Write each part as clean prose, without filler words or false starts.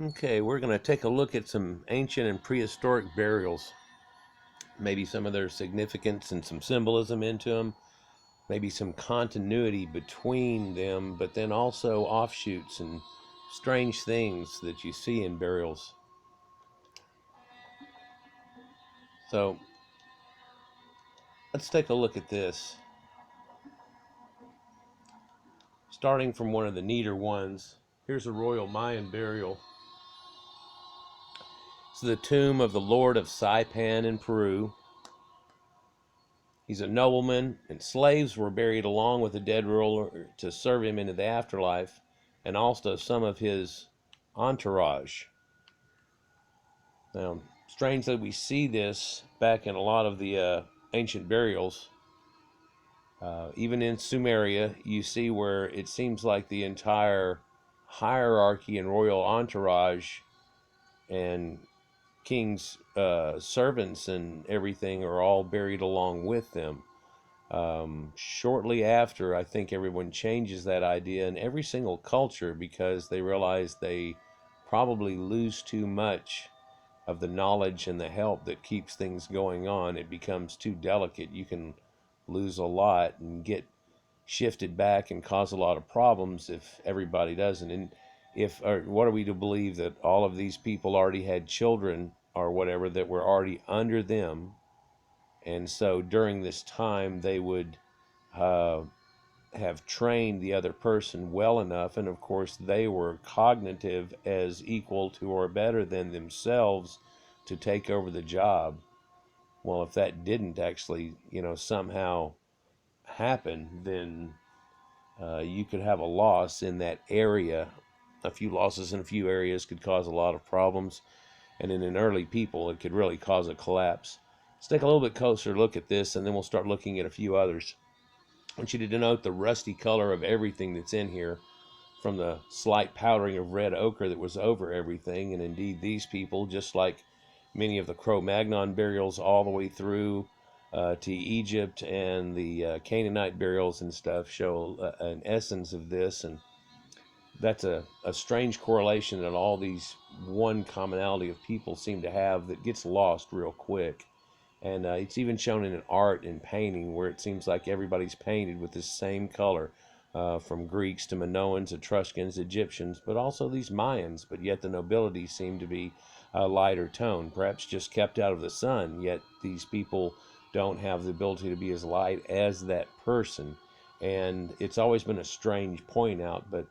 Okay, we're going to take a look at some ancient and prehistoric burials. Maybe some of their significance and some symbolism into them. Maybe some continuity between them, but then also offshoots and strange things that you see in burials. So let's take a look at this. Starting from one of the neater ones, here's a royal Mayan burial. It's the tomb of the Lord of Saipan in Peru. He's a nobleman, and slaves were buried along with the dead ruler to serve him into the afterlife, and also some of his entourage. Now, strange that we see this back in a lot of the ancient burials. Even in Sumeria, you see where it seems like the entire hierarchy and royal entourage and king's servants and everything are all buried along with them. Shortly after, I think everyone changes that idea in every single culture because they realize they probably lose too much of the knowledge and the help that keeps things going on. It becomes too delicate. You can lose a lot and get shifted back and cause a lot of problems if everybody doesn't. And if, or what are we to believe, that all of these people already had children or whatever that were already under them, and so during this time they would uh, have trained the other person well enough, and of course they were cognitive as equal to or better than themselves to take over the job. Well, if that didn't actually, somehow happen, then you could have a loss in that area. A few losses in a few areas could cause a lot of problems, and in an early people, it could really cause a collapse. Let's take a little bit closer look at this, and then we'll start looking at a few others. I want you to denote the rusty color of everything that's in here, from the slight powdering of red ochre that was over everything. And indeed, these people, just like many of the Cro Magnon burials all the way through to Egypt and the Canaanite burials and stuff, show an essence of this. And that's a strange correlation that all these one commonality of people seem to have that gets lost real quick. And it's even shown in art and painting, where it seems like everybody's painted with the same color, from Greeks to Minoans, Etruscans, Egyptians, but also these Mayans. But yet the nobility seem to be a lighter tone, perhaps just kept out of the sun. Yet these people don't have the ability to be as light as that person. And it's always been a strange point out, but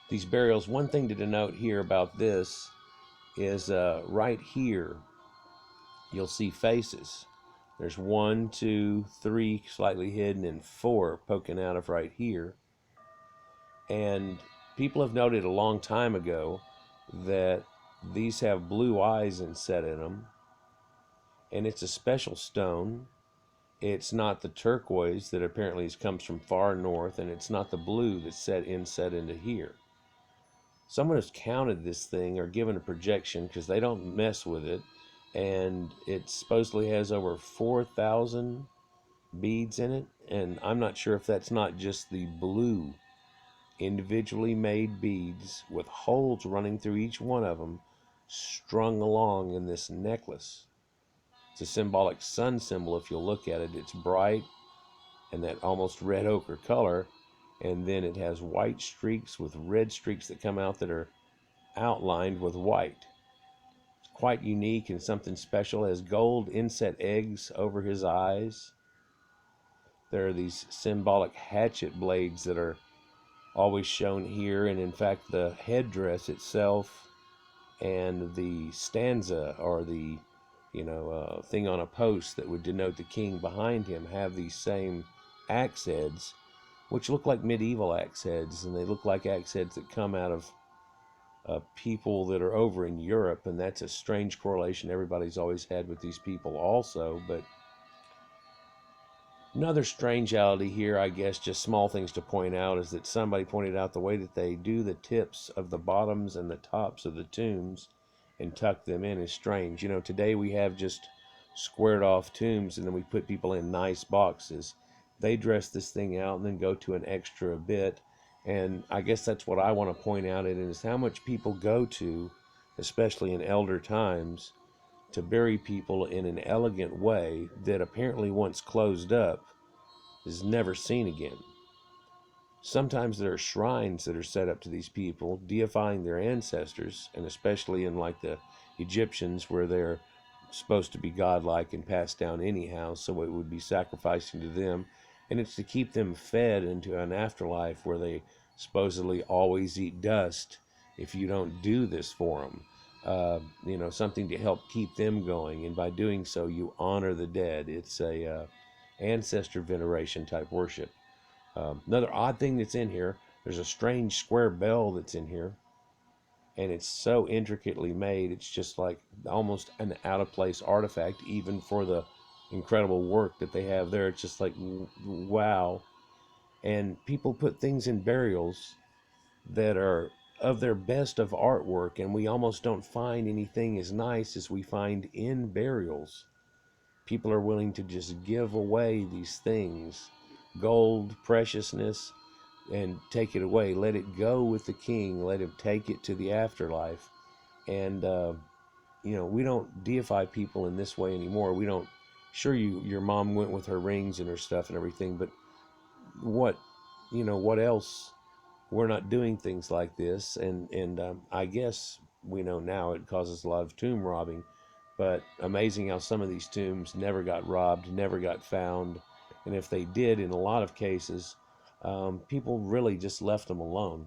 these burials, one thing to denote here about this is right here, you'll see faces. There's 1, 2, 3 slightly hidden, and 4 poking out of right here. And people have noted a long time ago that these have blue eyes inset in them, and it's a special stone. It's not the turquoise that apparently comes from far north, and it's not the blue that's inset into here. Someone has counted this thing or given a projection, because they don't mess with it, and it supposedly has over 4,000 beads in it. And I'm not sure if that's not just the blue individually made beads with holes running through each one of them, strung along in this necklace. It's a symbolic sun symbol. If you'll look at it, it's bright and that almost red ochre color, and then it has white streaks with red streaks that come out that are outlined with white. It's quite unique and something special. It has gold inset eggs over his eyes. There are these symbolic hatchet blades that are always shown here, and in fact the headdress itself and the stanza, or the thing on a post that would denote the king behind him, have these same axe heads, which look like medieval axe heads, and they look like axe heads that come out of people that are over in Europe. And that's a strange correlation everybody's always had with these people also. But another strangeality here, I guess, just small things to point out, is that somebody pointed out the way that they do the tips of the bottoms and the tops of the tombs and tuck them in is strange. Today we have just squared off tombs, and then we put people in nice boxes. They dress this thing out and then go to an extra bit And I guess that's what I want to point out, it is how much people go to, especially in elder times, to bury people in an elegant way that apparently once closed up is never seen again. Sometimes there are shrines that are set up to these people, deifying their ancestors, and especially in like the Egyptians, where they're supposed to be godlike and passed down anyhow, so it would be sacrificing to them. And it's to keep them fed into an afterlife where they supposedly always eat dust if you don't do this for them. Something to help keep them going. And by doing so, you honor the dead. It's a ancestor veneration type worship. Another odd thing that's in here, there's a strange square bell that's in here, and it's so intricately made, it's just like almost an out-of-place artifact, even for the incredible work that they have there. It's just like, wow. And people put things in burials that are of their best of artwork, and we almost don't find anything as nice as we find in burials. People are willing to just give away these things, gold, preciousness, and take it away. Let it go with the king. Let him take it to the afterlife. And we don't deify people in this way anymore. We don't. Sure, your mom went with her rings and her stuff and everything, but what else? We're not doing things like this, and I guess we know now it causes a lot of tomb robbing. But amazing how some of these tombs never got robbed, never got found, and if they did, in a lot of cases, people really just left them alone.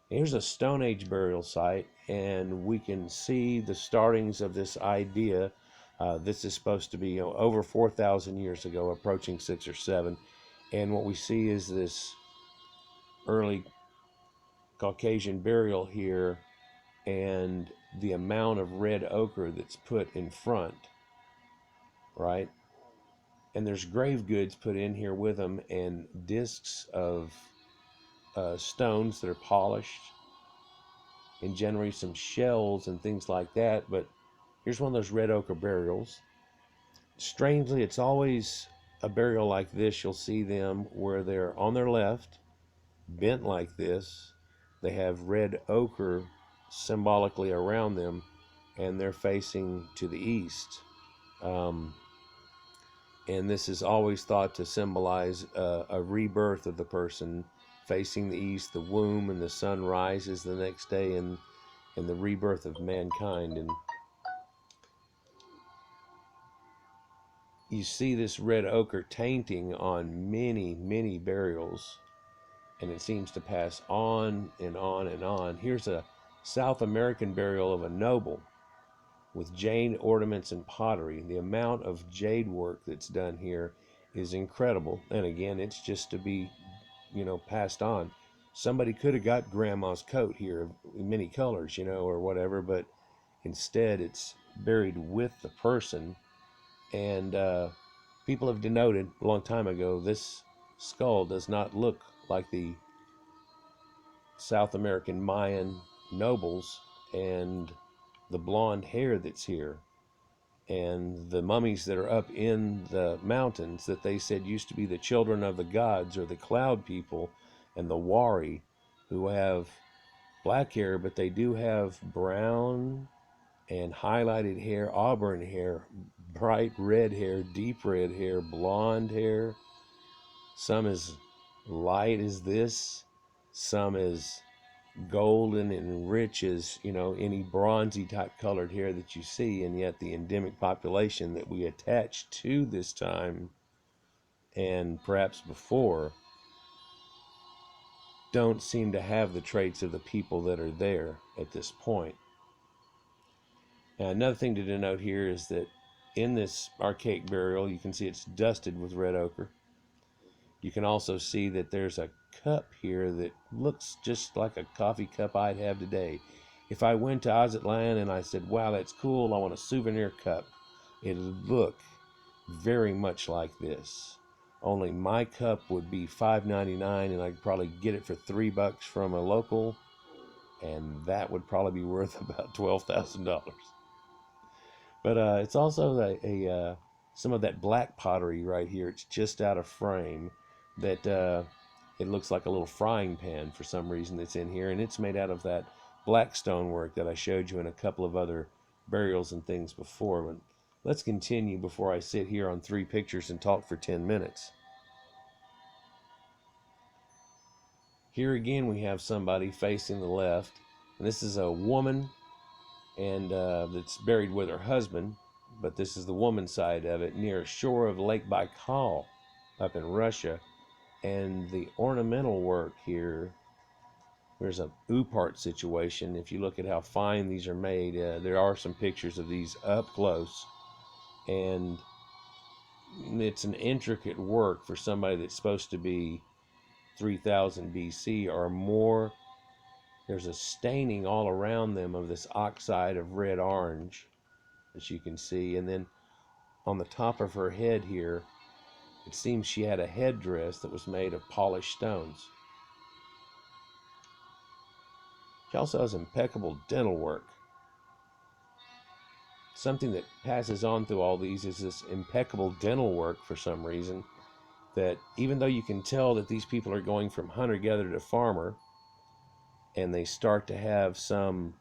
Here's a Stone Age burial site, and we can see the startings of this idea. This is supposed to be over 4,000 years ago, approaching 6 or 7, and what we see is this early Caucasian burial here, and the amount of red ochre that's put in front, right? And there's grave goods put in here with them, and discs of stones that are polished, and generally some shells and things like that. But here's one of those red ochre burials. Strangely, it's always a burial like this. You'll see them where they're on their left, bent like this. They have red ochre symbolically around them, and they're facing to the east. And this is always thought to symbolize a rebirth of the person facing the east, the womb, and the sun rises the next day, and the rebirth of mankind. And you see this red ochre tainting on many, many burials, and it seems to pass on and on and on. Here's a South American burial of a noble with jade ornaments and pottery. The amount of jade work that's done here is incredible. And again, it's just to be, passed on. Somebody could have got grandma's coat here in many colors, or whatever, but instead it's buried with the person. And people have denoted a long time ago, this skull does not look like the South American Mayan nobles and the blonde hair that's here, and the mummies that are up in the mountains that they said used to be the children of the gods, or the cloud people, and the Wari, who have black hair, but they do have brown and highlighted hair, auburn hair, bright red hair, deep red hair, blonde hair. Some as light as this, some as golden and rich as any bronzy type colored hair that you see. And yet the endemic population that we attach to this time, and perhaps before, don't seem to have the traits of the people that are there at this point. Now, another thing to denote here is that in this archaic burial, you can see it's dusted with red ochre. You can also see that there's a cup here that looks just like a coffee cup I'd have today. If I went to Aztlan and I said, wow, that's cool, I want a souvenir cup, it'd look very much like this. Only my cup would be $5.99, and I'd probably get it for $3 from a local, and that would probably be worth about $12,000. But it's also some of that black pottery right here. It's just out of frame that it looks like a little frying pan for some reason that's in here, and it's made out of that black stonework that I showed you in a couple of other burials and things before. But let's continue before I sit here on 3 pictures and talk for 10 minutes. Here again we have somebody facing the left, and this is a woman, and that's buried with her husband, but this is the woman's side of it, near a shore of Lake Baikal up in Russia. And the ornamental work here, there's a Upart situation. If you look at how fine these are made, there are some pictures of these up close, and it's an intricate work for somebody that's supposed to be 3000 BC or more. There's a staining all around them of this oxide of red orange, as you can see, and then on the top of her head here, it seems she had a headdress that was made of polished stones. She also has impeccable dental work. Something that passes on through all these is this impeccable dental work for some reason, that even though you can tell that these people are going from hunter-gatherer to farmer, and they start to have some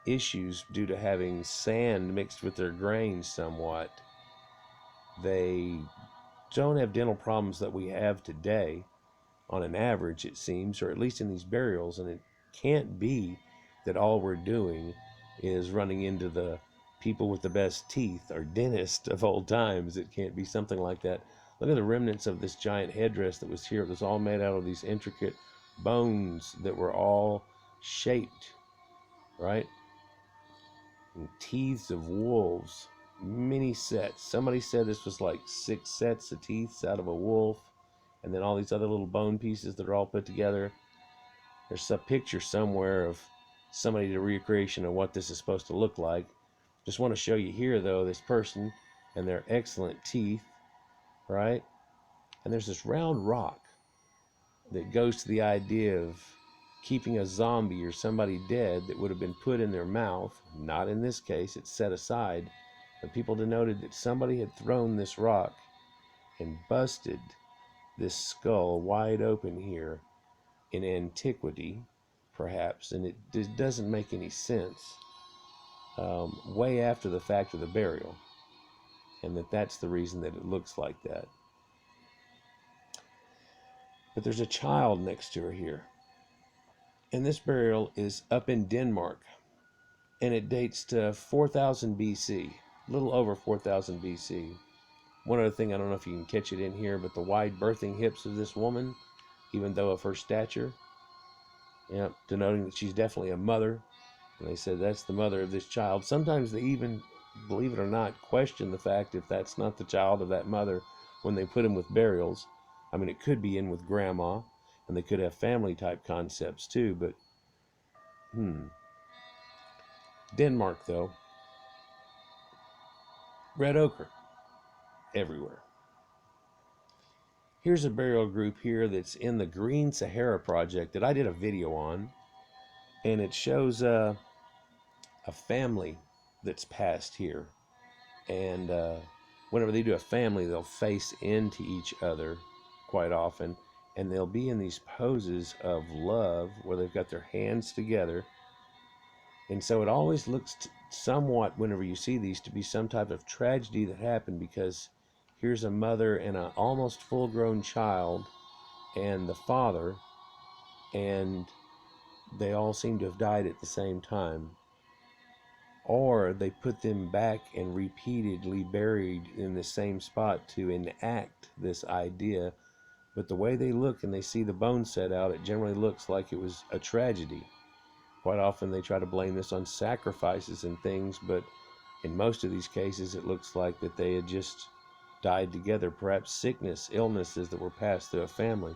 issues due to having sand mixed with their grains somewhat, they don't have dental problems that we have today on an average, it seems, or at least in these burials. And it can't be that all we're doing is running into the people with the best teeth or dentist of old times. It can't be something like that. Look at the remnants of this giant headdress that was here. It was all made out of these intricate bones that were all shaped, right? And teeth of wolves, many sets. Somebody said this was like 6 sets of teeth out of a wolf, and then all these other little bone pieces that are all put together. There's a picture somewhere of somebody did a recreation of what this is supposed to look like. Just want to show you here, though, this person and their excellent teeth, right? And there's this round rock that goes to the idea of keeping a zombie or somebody dead that would have been put in their mouth. Not in this case, it's set aside. But people denoted that somebody had thrown this rock and busted this skull wide open here in antiquity, perhaps, and it doesn't make any sense way after the fact of the burial, and that's the reason that it looks like that. But there's a child next to her here, and this burial is up in Denmark, and it dates to 4000 BC, a little over 4000 BC. One other thing, I don't know if you can catch it in here, but the wide birthing hips of this woman, even though of her stature, denoting that she's definitely a mother. And they said that's the mother of this child. Sometimes they even, believe it or not, question the fact if that's not the child of that mother when they put him with burials. I mean, it could be in with grandma, and they could have family type concepts too, but Denmark, though, Red Ochre everywhere. Here's a burial group here that's in the Green Sahara project that I did a video on, and it shows a family that's passed here, and whenever they do a family, they'll face into each other quite often, and they'll be in these poses of love where they've got their hands together. And so it always looks somewhat, whenever you see these, to be some type of tragedy that happened, because here's a mother and an almost full-grown child and the father, and they all seem to have died at the same time. Or they put them back and repeatedly buried in the same spot to enact this idea. But the way they look and they see the bones set out, it generally looks like it was a tragedy. Quite often they try to blame this on sacrifices and things, but in most of these cases it looks like that they had just died together, perhaps sickness, illnesses that were passed through a family.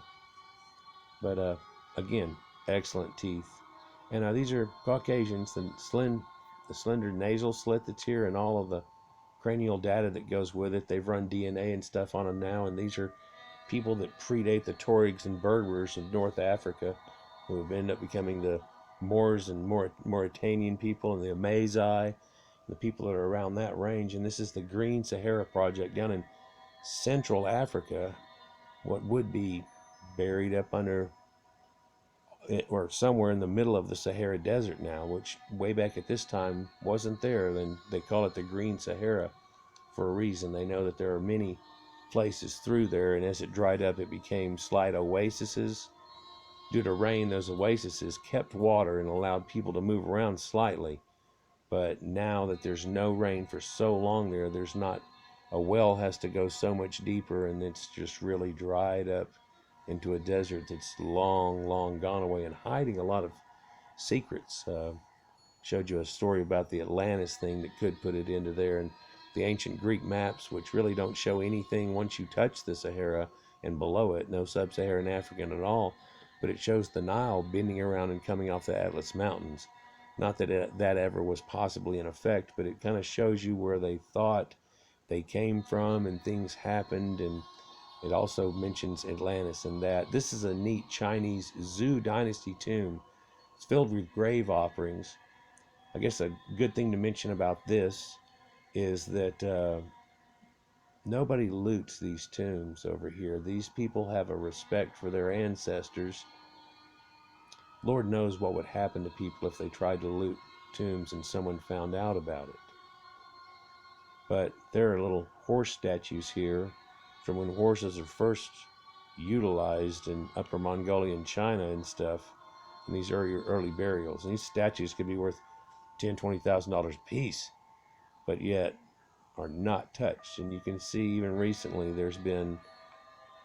But again, excellent teeth. And these are Caucasians. The slender nasal slit that's here and all of the cranial data that goes with it, they've run DNA and stuff on them now, and these are people that predate the Tuaregs and Berbers of North Africa, who have ended up becoming the Moors and Mauritanian people, and the Amazigh, the people that are around that range. And this is the Green Sahara project down in Central Africa, what would be buried up under or somewhere in the middle of the Sahara Desert now, which way back at this time wasn't there. Then they call it the Green Sahara for a reason. They know that there are many places through there, and as it dried up, it became slight oases. Due to rain, those oases kept water and allowed people to move around slightly. But now that there's no rain for so long there, there's not, a well has to go so much deeper, and it's just really dried up into a desert that's long, long gone away and hiding a lot of secrets. Showed you a story about the Atlantis thing that could put it into there, and the ancient Greek maps, which really don't show anything once you touch the Sahara and below it, no sub-Saharan African at all, but it shows the Nile bending around and coming off the Atlas Mountains. Not that that ever was possibly in effect, but it kind of shows you where they thought they came from and things happened, and it also mentions Atlantis and that. This is a neat Chinese Zhou Dynasty tomb. It's filled with grave offerings. I guess a good thing to mention about this is that nobody loots these tombs over here. These people have a respect for their ancestors. Lord knows what would happen to people if they tried to loot tombs and someone found out about it. But there are little horse statues here from when horses are first utilized in Upper Mongolian China and stuff, in these early burials. And these statues could be worth $10,000-$20,000 a piece, but yet are not touched. And you can see even recently there's been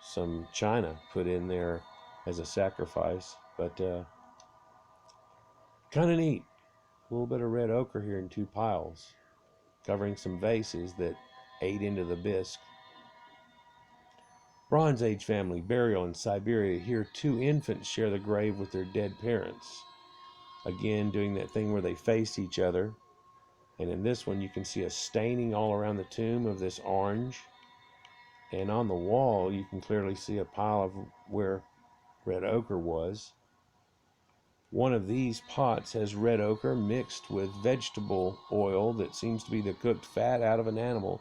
some china put in there as a sacrifice, but kind of neat. A little bit of red ochre here in two piles, covering some vases that ate into the bisque. Bronze Age family burial in Siberia. Here 2 infants share the grave with their dead parents. Again, doing that thing where they face each other. And in this one, you can see a staining all around the tomb of this orange. And on the wall, you can clearly see a pile of where red ochre was. One of these pots has red ochre mixed with vegetable oil that seems to be the cooked fat out of an animal,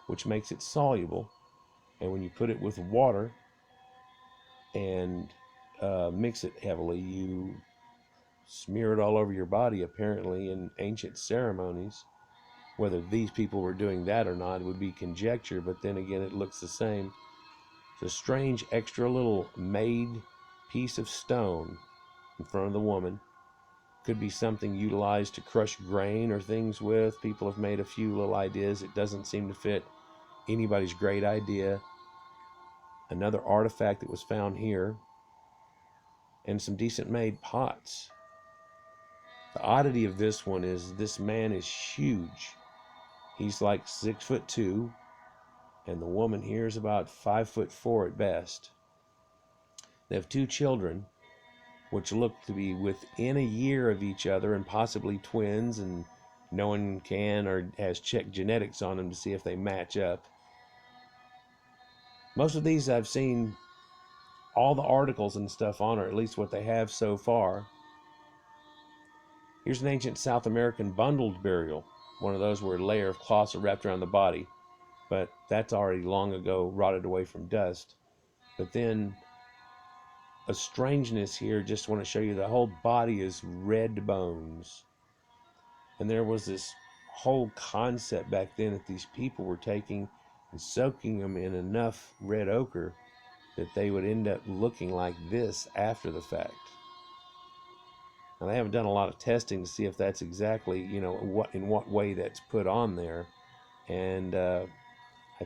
which makes it soluble. And when you put it with water and mix it heavily, you smear it all over your body, apparently, in ancient ceremonies. Whether these people were doing that or not would be conjecture, but then again, it looks the same. It's a strange, extra little made piece of stone in front of the woman. Could be something utilized to crush grain or things with. People have made a few little ideas. It doesn't seem to fit anybody's great idea. Another artifact that was found here, and some decent made pots. The oddity of this one is this man is huge. He's like 6'2", and the woman here is about 5'4" at best. They have 2 children, which look to be within a year of each other and possibly twins, and no one can or has checked genetics on them to see if they match up. Most of these I've seen all the articles and stuff on, or at least what they have so far. Here's an ancient South American bundled burial, one of those where a layer of cloths are wrapped around the body, but that's already long ago rotted away from dust. But then a strangeness here, just want to show you the whole body is red bones. And there was this whole concept back then that these people were taking and soaking them in enough red ochre that they would end up looking like this after the fact. Now, they haven't done a lot of testing to see if that's exactly, in what way that's put on there. And I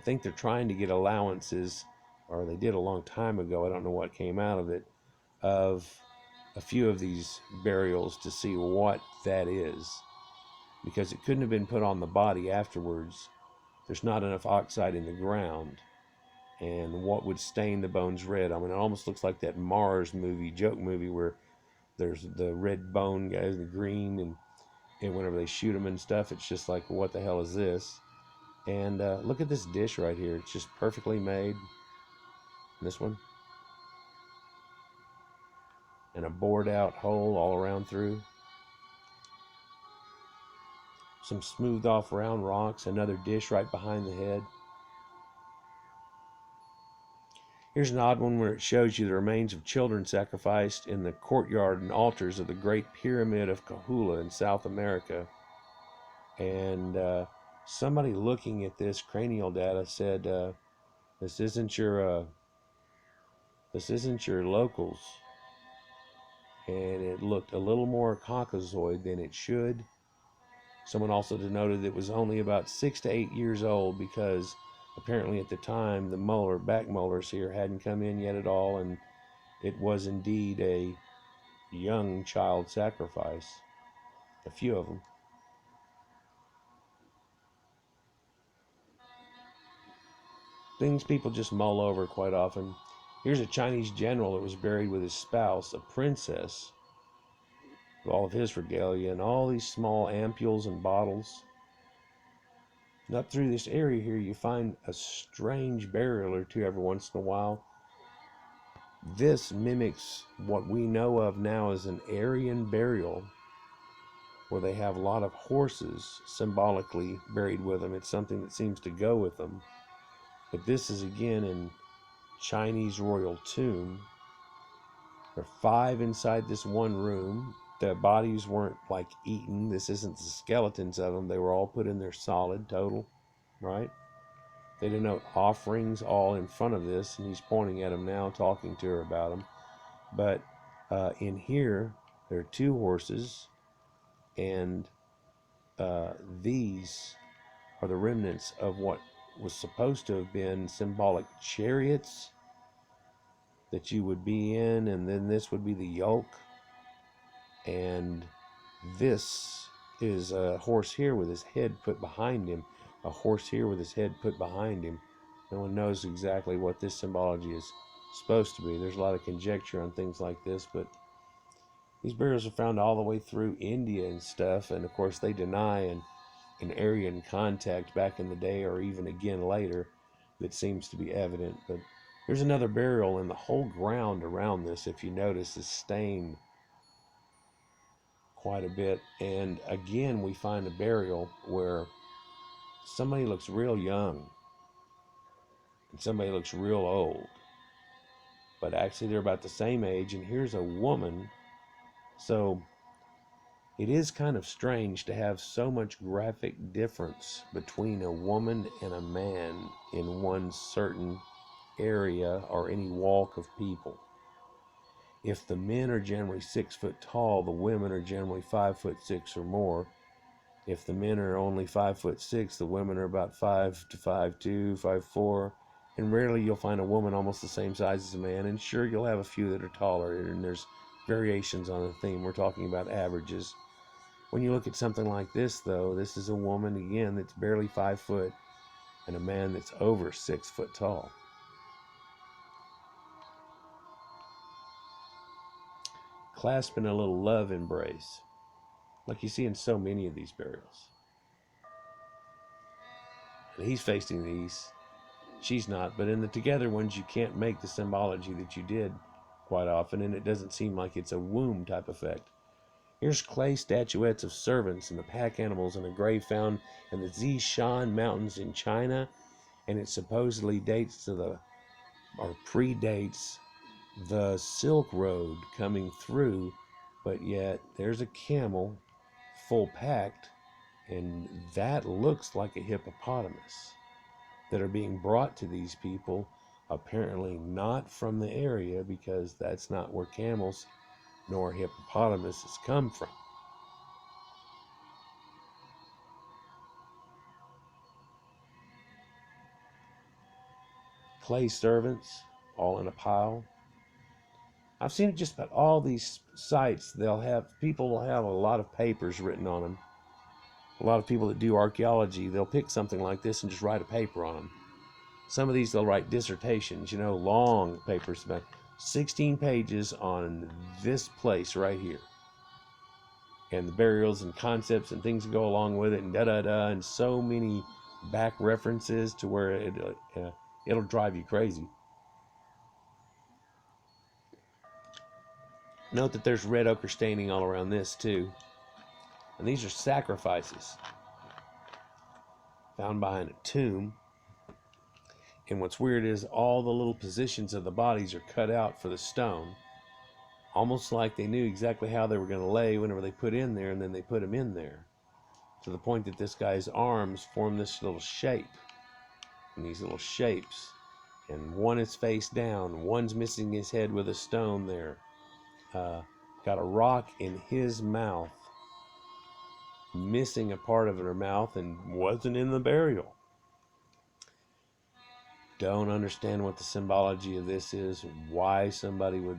think they're trying to get allowances, or they did a long time ago, I don't know what came out of it, of a few of these burials to see what that is. Because it couldn't have been put on the body afterwards. There's not enough oxide in the ground. And what would stain the bones red? I mean, it almost looks like that Mars movie, joke movie, where there's the red bone guys, the green, and whenever they shoot them and stuff, it's just like, what the hell is this? And look at this dish right here. It's just perfectly made. This one. And a bored out hole all around through. Some smoothed off round rocks. Another dish right behind the head. Here's an odd one where it shows you the remains of children sacrificed in the courtyard and altars of the Great Pyramid of Kahula in South America. And somebody looking at this cranial data said, this isn't your locals. And it looked a little more Caucasoid than it should. Someone also denoted it was only about 6 to 8 years old, because apparently at the time the back molars here hadn't come in yet at all, and it was indeed a young child sacrifice. A few of them. Things people just mull over quite often. Here's a Chinese general that was buried with his spouse, a princess, with all of his regalia, and all these small ampules and bottles. And up through this area here, you find a strange burial or two every once in a while. This mimics what we know of now as an Aryan burial, where they have a lot of horses symbolically buried with them. It's something that seems to go with them. But this is again in Chinese royal tomb. There are 5 inside this one room. The bodies weren't like eaten. This isn't the skeletons of them. They were all put in there solid, total, right? They denote offerings all in front of this, and he's pointing at them now, talking to her about them. But in here, there are 2 horses, and these are the remnants of what was supposed to have been symbolic chariots that you would be in, and then this would be the yoke. And this is a horse here with his head put behind him, a horse here with his head put behind him. No one knows exactly what this symbology is supposed to be. There's a lot of conjecture on things like this, but these burials are found all the way through India and stuff, and of course they deny an Aryan contact back in the day, or even again later, that seems to be evident. But there's another burial, and the whole ground around this, if you notice, is stained quite a bit. And again, we find a burial where somebody looks real young and somebody looks real old, but actually they're about the same age. And here's a woman. So it is kind of strange to have so much graphic difference between a woman and a man in one certain area or any walk of people. If the men are generally 6 foot tall, the women are generally 5'6" or more. If the men are only 5'6", the women are about 5 to 5'2", 5'4", and rarely you'll find a woman almost the same size as a man. And sure, you'll have a few that are taller, and there's variations on the theme. We're talking about averages. When you look at something like this, though, this is a woman again that's barely 5 foot, and a man that's over 6 foot tall. Clasping a little love embrace, like you see in so many of these burials. And he's facing the east, she's not, but in the together ones you can't make the symbology that you did quite often, and it doesn't seem like it's a womb type effect. Here's clay statuettes of servants and the pack animals in a grave found in the Zishan Mountains in China, and it supposedly dates to predates the Silk Road coming through, but yet there's a camel full packed, and that looks like a hippopotamus, that are being brought to these people, apparently not from the area, because that's not where camels nor hippopotamuses come from. Clay servants all in a pile. I've seen it just about all these sites. People will have a lot of papers written on them. A lot of people that do archaeology, they'll pick something like this and just write a paper on them. Some of these they'll write dissertations, long papers, about 16 pages on this place right here, and the burials and concepts and things that go along with it, and da-da-da, and so many back references to where it'll drive you crazy. Note that there's red ochre staining all around this too. And these are sacrifices found behind a tomb. And what's weird is all the little positions of the bodies are cut out for the stone, almost like they knew exactly how they were going to lay whenever they put in there, and then they put them in there, to the point that this guy's arms form this little shape, and these little shapes, and one is face down, one's missing his head with a stone there, got a rock in his mouth, missing a part of her mouth, and wasn't in the burial. Don't understand what the symbology of this is, why somebody would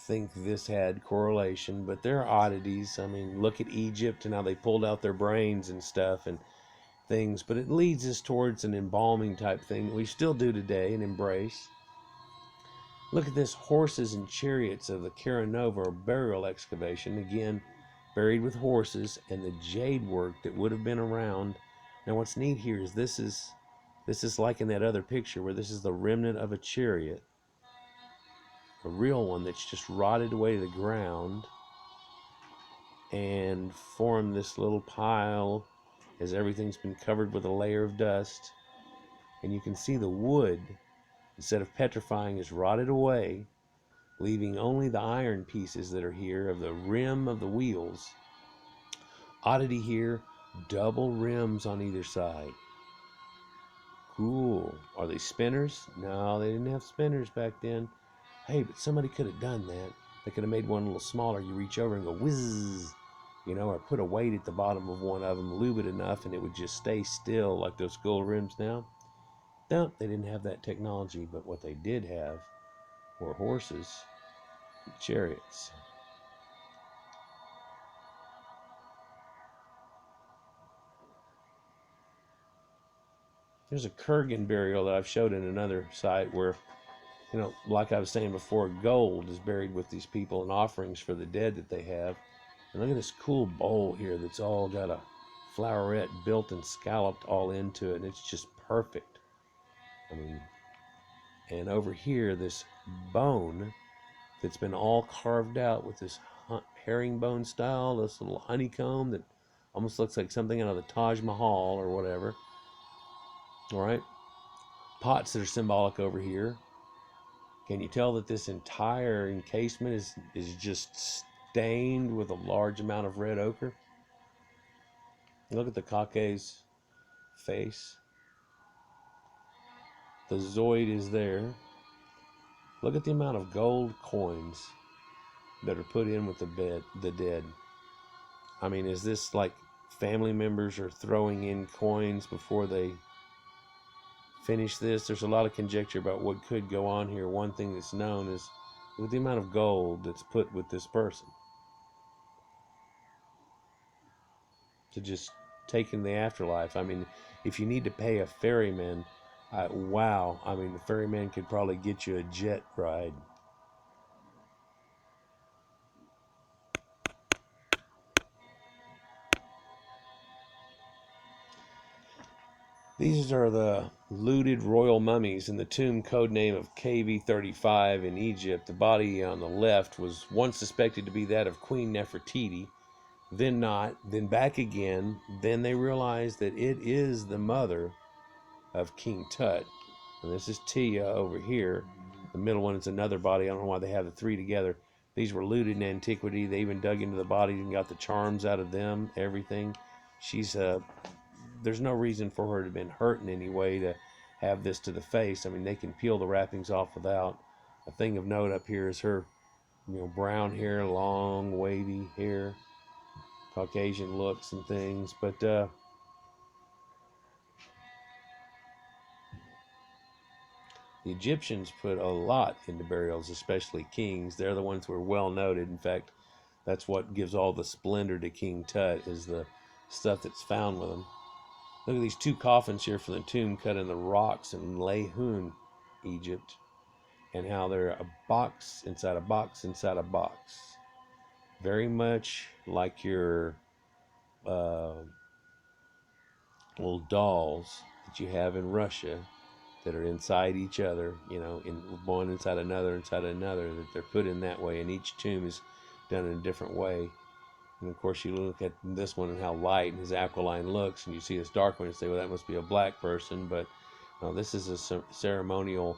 think this had correlation, but there are oddities. I mean, look at Egypt and how they pulled out their brains and stuff and things, but it leads us towards an embalming type thing that we still do today and embrace. Look at this, horses and chariots of the Caranova burial excavation, again buried with horses, and the jade work that would have been around. Now what's neat here is this is like in that other picture where this is the remnant of a chariot, a real one that's just rotted away to the ground and formed this little pile as everything's been covered with a layer of dust. And you can see the wood, instead of petrifying, is rotted away, leaving only the iron pieces that are here of the rim of the wheels. Oddity here, double rims on either side. Cool. Are they spinners? No, they didn't have spinners back then. Hey, but somebody could have done that. They could have made one a little smaller. You reach over and go whiz, you know, or put a weight at the bottom of one of them, lube it enough, and it would just stay still like those gold rims now. No, they didn't have that technology, but what they did have were horses and chariots. There's a Kurgan burial that I've showed in another site where, you know, like I was saying before, gold is buried with these people and offerings for the dead that they have. And look at this cool bowl here that's all got a flowerette built and scalloped all into it, and it's just perfect. I mean, and over here, this bone that's been all carved out with this herringbone style, this little honeycomb that almost looks like something out of the Taj Mahal or whatever. All right, pots that are symbolic over here. Can you tell that this entire encasement is just stained with a large amount of red ochre? Look at the Caucasian face. The Zoid is there. Look at the amount of gold coins that are put in with the dead. I mean, is this like family members are throwing in coins before they finish this? There's a lot of conjecture about what could go on here. One thing that's known is with the amount of gold that's put with this person to just take in the afterlife. I mean, if you need to pay a ferryman, wow, I mean, the ferryman could probably get you a jet ride. These are the looted royal mummies in the tomb codename of KV35 in Egypt. The body on the left was once suspected to be that of Queen Nefertiti, then not, then back again. Then they realized that it is the mother of King Tut. And this is Tia over here. The middle one is another body. I don't know why they have the three together. These were looted in antiquity. They even dug into the body and got the charms out of them, everything. She's there's no reason for her to have been hurt in any way to have this to the face. I mean, they can peel the wrappings off without. A thing of note up here is her, you know, brown hair, long, wavy hair, Caucasian looks and things. But the Egyptians put a lot into burials, especially kings. They're the ones who are well noted. In fact, that's what gives all the splendor to King Tut, is the stuff that's found with them. Look at these two coffins here from the tomb cut in the rocks in Lagoon, Egypt, and how they're a box inside a box inside a box. Very much like your little dolls that you have in Russia that are inside each other, you know, in one inside another, that they're put in that way, and each tomb is done in a different way. And of course, you look at this one and how light and his aquiline looks, and you see this dark one and say, well, that must be a black person. But Now, this is a ceremonial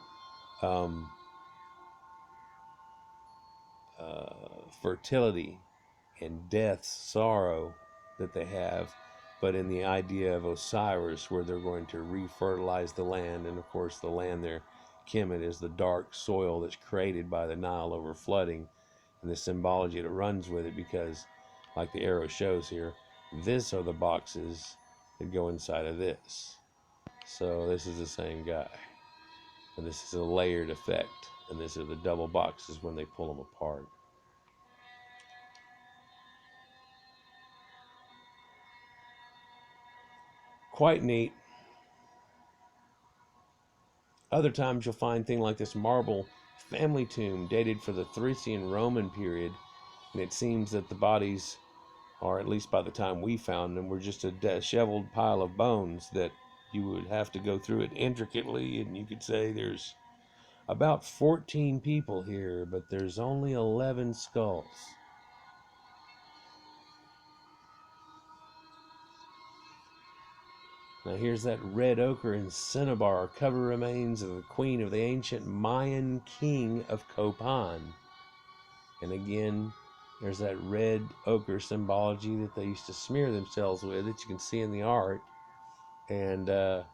fertility and death, sorrow that they have, but in the idea of Osiris, where they're going to refertilize the land. And of course, the land there, Kemet, is the dark soil that's created by the Nile over flooding, and the symbology that runs with it, because, like the arrow shows here, this are the boxes that go inside of this. So this is the same guy, and this is a layered effect, and these are the double boxes when they pull them apart. Quite neat. Other times you'll find things like this marble family tomb dated for the Thracian Roman period, and it seems that the bodies, or at least by the time we found them, were just a disheveled pile of bones that you would have to go through it intricately, and you could say there's about 14 people here, but there's only 11 skulls. Now here's that red ochre and cinnabar cover remains of the queen of the ancient Mayan king of Copan. And again, there's that red ochre symbology that they used to smear themselves with that you can see in the art. And the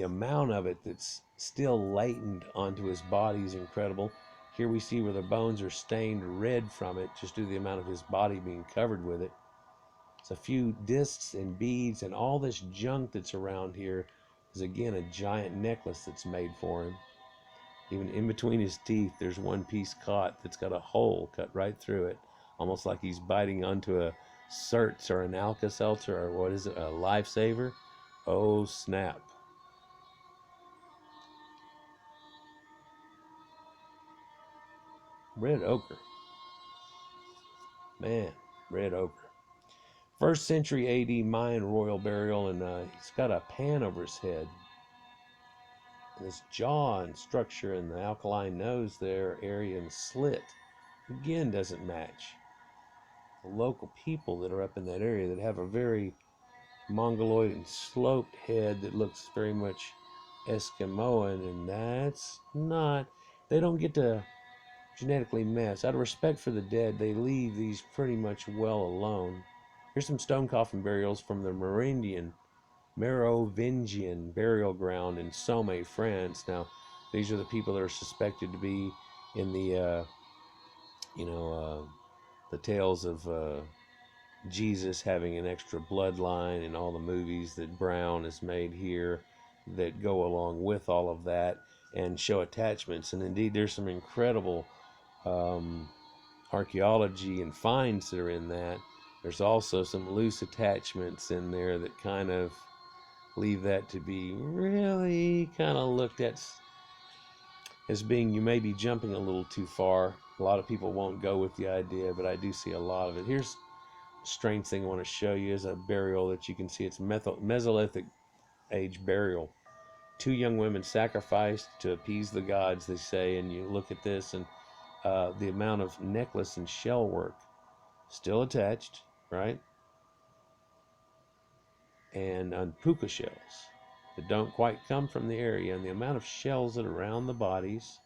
amount of it that's still latent onto his body is incredible. Here we see where the bones are stained red from it, just due to the amount of his body being covered with it. It's a few discs and beads, and all this junk that's around here is again a giant necklace that's made for him. Even in between his teeth, there's one piece caught that's got a hole cut right through it, almost like he's biting onto a Certs or an Alka-Seltzer, or what is it, a Lifesaver? Oh, snap. Red ochre. Man, red ochre. 1st century AD Mayan royal burial, and he's got a pan over his head. And his jaw and structure and the alkaline nose there, Aryan slit, again doesn't match. The local people that are up in that area that have a very mongoloid and sloped head that looks very much Eskimoan, and that's not, they don't get to genetically mess. Out of respect for the dead, they leave these pretty much well alone. Here's some stone coffin burials from the Merovingian burial ground in Somme, France. Now, these are the people that are suspected to be in the, the tales of Jesus having an extra bloodline, and all the movies that Brown has made here that go along with all of that and show attachments. And indeed, there's some incredible archaeology and finds that are in that. There's also some loose attachments in there that kind of leave that to be really kind of looked at as being, you may be jumping a little too far. A lot of people won't go with the idea, but I do see a lot of it. Here's a strange thing I want to show you, is a burial that you can see. It's Mesolithic age burial. 2 young women sacrificed to appease the gods, they say, and you look at this, and the amount of necklace and shell work still attached, right? And on puka shells that don't quite come from the area, and the amount of shells that are around the bodies.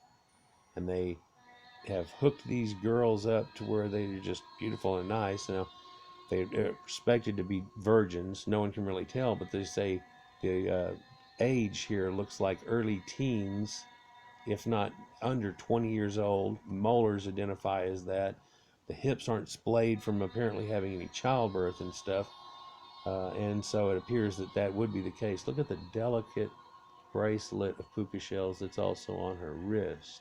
And they have hooked these girls up to where they're just beautiful and nice. Now, they're expected to be virgins. No one can really tell, but they say the age here looks like early teens, if not under 20 years old. Molars identify as that. The hips aren't splayed from apparently having any childbirth and stuff. And so it appears that that would be the case. Look at the delicate bracelet of puka shells that's also on her wrist,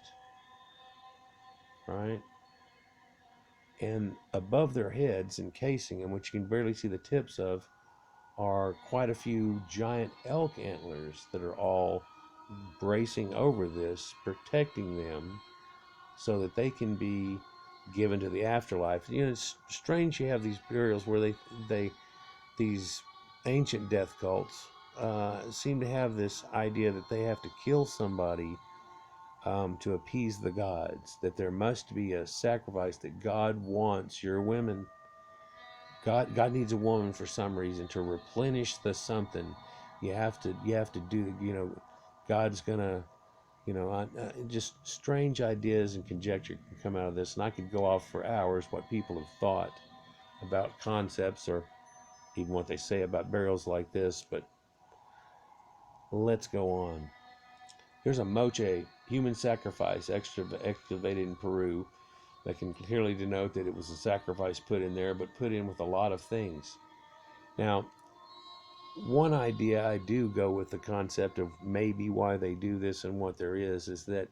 right? And above their heads, encasing them, which you can barely see the tips of, are quite a few giant elk antlers that are all bracing over this, protecting them so that they can be given to the afterlife. You know, it's strange you have these burials where these ancient death cults seem to have this idea that they have to kill somebody to appease the gods, that there must be a sacrifice, that God wants your women. God needs a woman for some reason to replenish the something. You have to do, God's gonna, just strange ideas and conjecture can come out of this, and I could go off for hours what people have thought about concepts or even what they say about burials like this, but let's go on. Here's a moche, human sacrifice, excavated in Peru, that can clearly denote that it was a sacrifice put in there, but put in with a lot of things. Now, one idea I do go with the concept of maybe why they do this and what there is that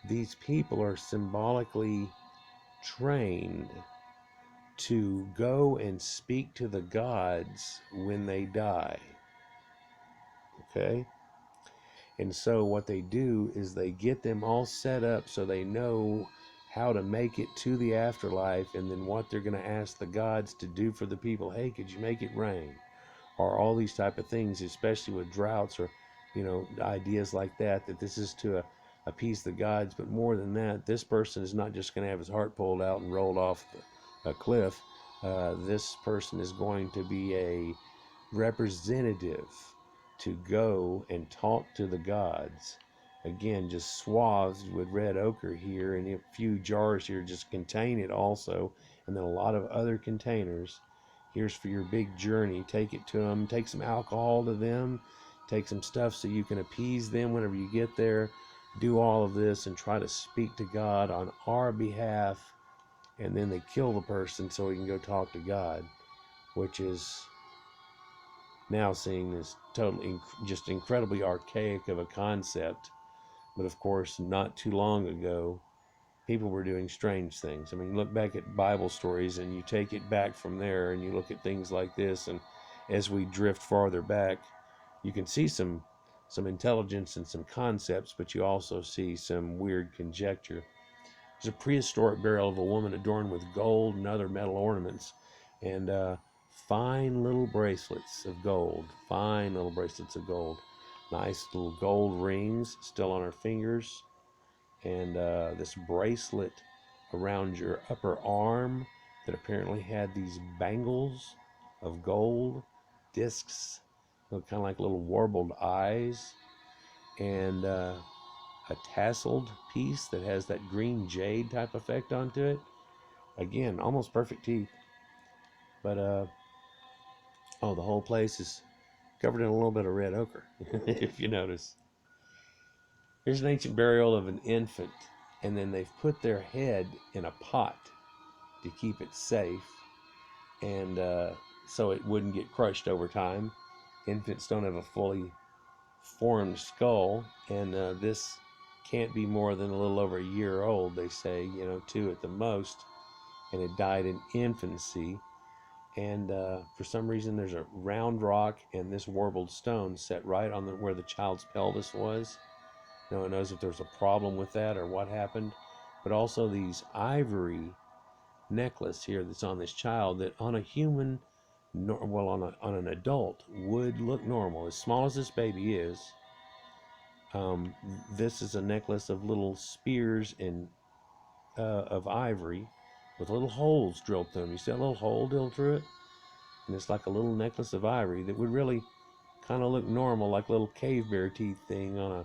these people are symbolically trained to go and speak to the gods when they die. Okay? And so what they do is they get them all set up so they know how to make it to the afterlife, and then what they're going to ask the gods to do for the people. Hey, could you make it rain? Or all these type of things, especially with droughts or, ideas like that this is to appease the gods. But more than that, this person is not just going to have his heart pulled out and rolled off a cliff. This person is going to be a representative to go and talk to the gods. Again, just swathed with red ochre here, and a few jars here just contain it also, and then a lot of other containers. Here's for your big journey. Take it to them. Take some alcohol to them. Take some stuff so you can appease them whenever you get there. Do all of this and try to speak to God on our behalf, and then they kill the person so we can go talk to God, which is now seen as totally just incredibly archaic of a concept. But of course, not too long ago, people were doing strange things. I mean, look back at Bible stories and you take it back from there and you look at things like this, and as we drift farther back, you can see some intelligence and some concepts, but you also see some weird conjecture. There's a prehistoric burial of a woman adorned with gold and other metal ornaments, and fine little bracelets of gold. Fine little bracelets of gold. Nice little gold rings still on her fingers, and this bracelet around your upper arm that apparently had these bangles of gold discs, look kind of like little warbled eyes, and a tasseled piece that has that green jade type effect onto it. Again, almost perfect teeth, but the whole place is covered in a little bit of red ochre, if you notice. Here's an ancient burial of an infant, and then they've put their head in a pot to keep it safe, and so it wouldn't get crushed over time. Infants don't have a fully formed skull, and this can't be more than a little over a year old, they say, 2 at the most, and it died in infancy. And for some reason there's a round rock and this warbled stone set right on where the child's pelvis was. No one knows if there's a problem with that or what happened. But also these ivory necklace here that's on this child that on a human, well, on an adult would look normal. As small as this baby is, this is a necklace of little spears and of ivory with little holes drilled through them. You see that little hole drilled through it? And it's like a little necklace of ivory that would really kind of look normal, like a little cave bear teeth thing on a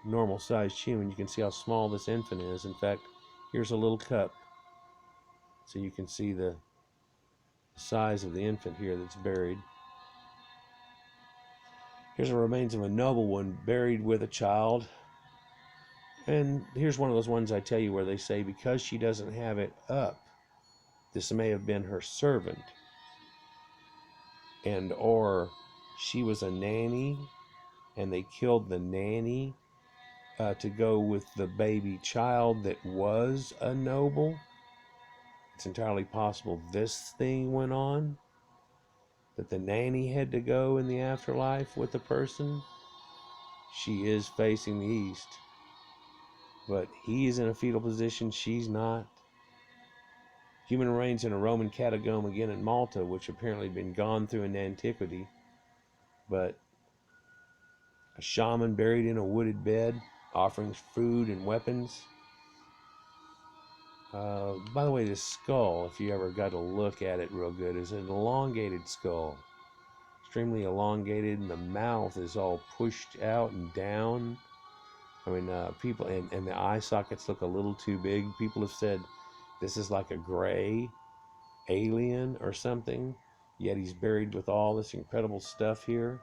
normal sized human. You can see how small this infant is. In fact, here's a little cup, so you can see the size of the infant here that's buried. Here's the remains of a nobleman buried with a child. And here's one of those ones I tell you where they say because she doesn't have it up, this may have been her servant, and or she was a nanny and they killed the nanny to go with the baby child that was a noble. It's entirely possible this thing went on, that the nanny had to go in the afterlife with the person. She is facing the east, but he is in a fetal position, she's not. Human remains in a Roman catacomb again in Malta, which apparently had been gone through in antiquity, but a shaman buried in a wooded bed, offering food and weapons. By the way, this skull, if you ever got to look at it real good, is an elongated skull. extremely elongated, and the mouth is all pushed out and down. I mean, people, and the eye sockets look a little too big. People have said this is like a gray alien or something, yet he's buried with all this incredible stuff here.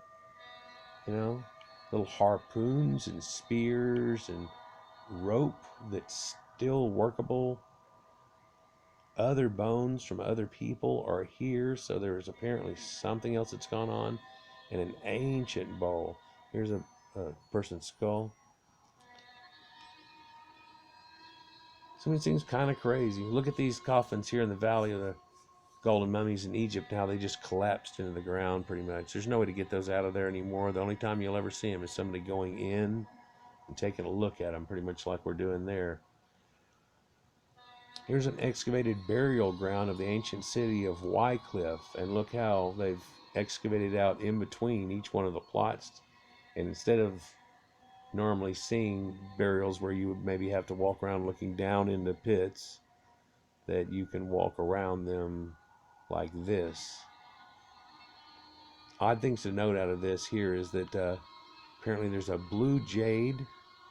You know, little harpoons and spears and rope that's still workable. Other bones from other people are here, so there's apparently something else that's gone on. And an ancient bowl. Here's a person's skull. So it seems kind of crazy. Look at these coffins here in the Valley of the Golden Mummies in Egypt, how they just collapsed into the ground pretty much. There's no way to get those out of there anymore. The only time you'll ever see them is somebody going in and taking a look at them, pretty much like we're doing there. Here's an excavated burial ground of the ancient city of Wycliffe, and look how they've excavated out in between each one of the plots. And instead of normally seeing burials where you would maybe have to walk around looking down into pits, that you can walk around them like this. Odd things to note out of this here is that apparently there's a blue jade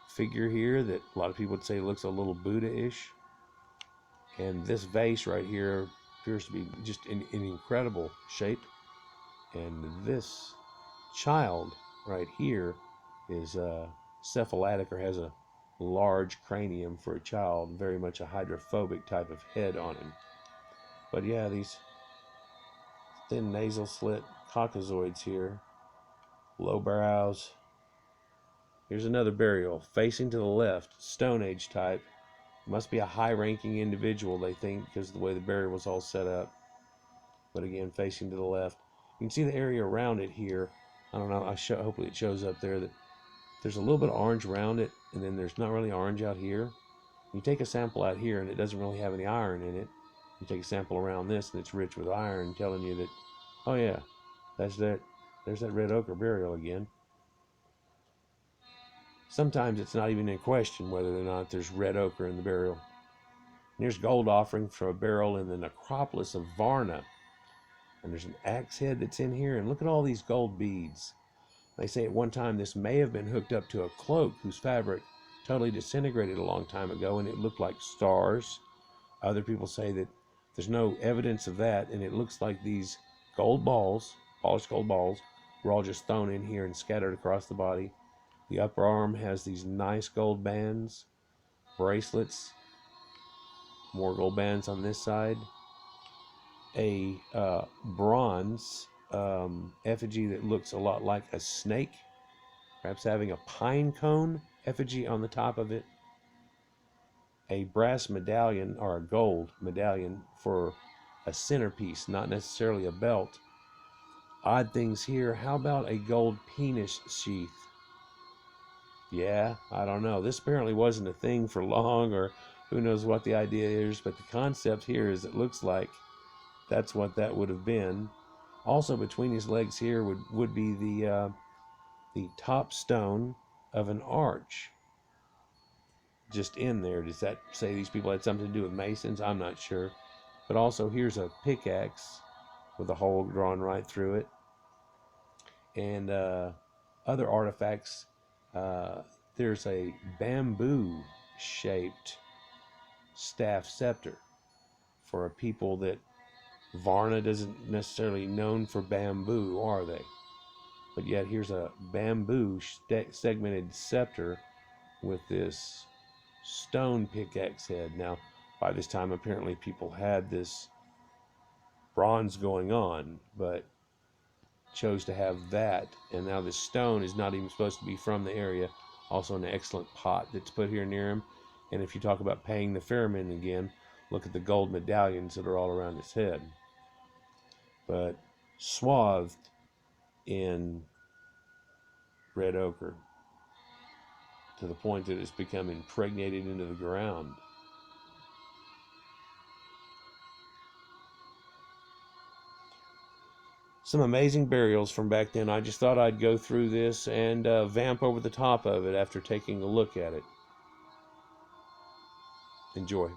figure here that a lot of people would say looks a little Buddha-ish. And this vase right here appears to be just in incredible shape. And this child right here is cephalatic, or has a large cranium for a child, very much a hydrophobic type of head on him. But yeah, these thin nasal slit caucasoids here, low brows. Here's another burial facing to the left, Stone Age type. Must be a high-ranking individual, they think, because of the way the burial was all set up. But again, facing to the left. You can see the area around it here. I don't know, hopefully it shows up there that there's a little bit of orange around it, and then there's not really orange out here. You take a sample out here, and it doesn't really have any iron in it. You take a sample around this, and it's rich with iron, telling you that, oh yeah, there's that Red Ochre burial again. Sometimes it's not even in question whether or not there's red ochre in the burial. And here's gold offering for a burial in the necropolis of Varna. And there's an axe head that's in here, and look at all these gold beads. They say at one time this may have been hooked up to a cloak whose fabric totally disintegrated a long time ago, and it looked like stars. Other people say that there's no evidence of that, and it looks like these gold balls, polished gold balls, were all just thrown in here and scattered across the body. The upper arm has these nice gold bands, bracelets, more gold bands on this side. A bronze effigy that looks a lot like a snake, perhaps having a pine cone effigy on the top of it. A brass medallion, or a gold medallion, for a centerpiece, not necessarily a belt. Odd things here. How about a gold penis sheath? Yeah, I don't know. This apparently wasn't a thing for long, or who knows what the idea is, but the concept here is it looks like that's what that would have been. Also between his legs here would be the top stone of an arch. Just in there. Does that say these people had something to do with masons? I'm not sure. But also here's a pickaxe with a hole drawn right through it. And other artifacts. There's a bamboo-shaped staff scepter for a people that Varna doesn't necessarily known for bamboo, are they? But yet here's a bamboo segmented scepter with this stone pickaxe head. Now, by this time, apparently people had this bronze going on, but chose to have that. And now this stone is not even supposed to be from the area. Also an excellent pot that's put here near him. And if you talk about paying the ferryman again, look at the gold medallions that are all around his head. But swathed in red ochre to the point that it's become impregnated into the ground. Some amazing burials from back then. I just thought I'd go through this and vamp over the top of it after taking a look at it. Enjoy.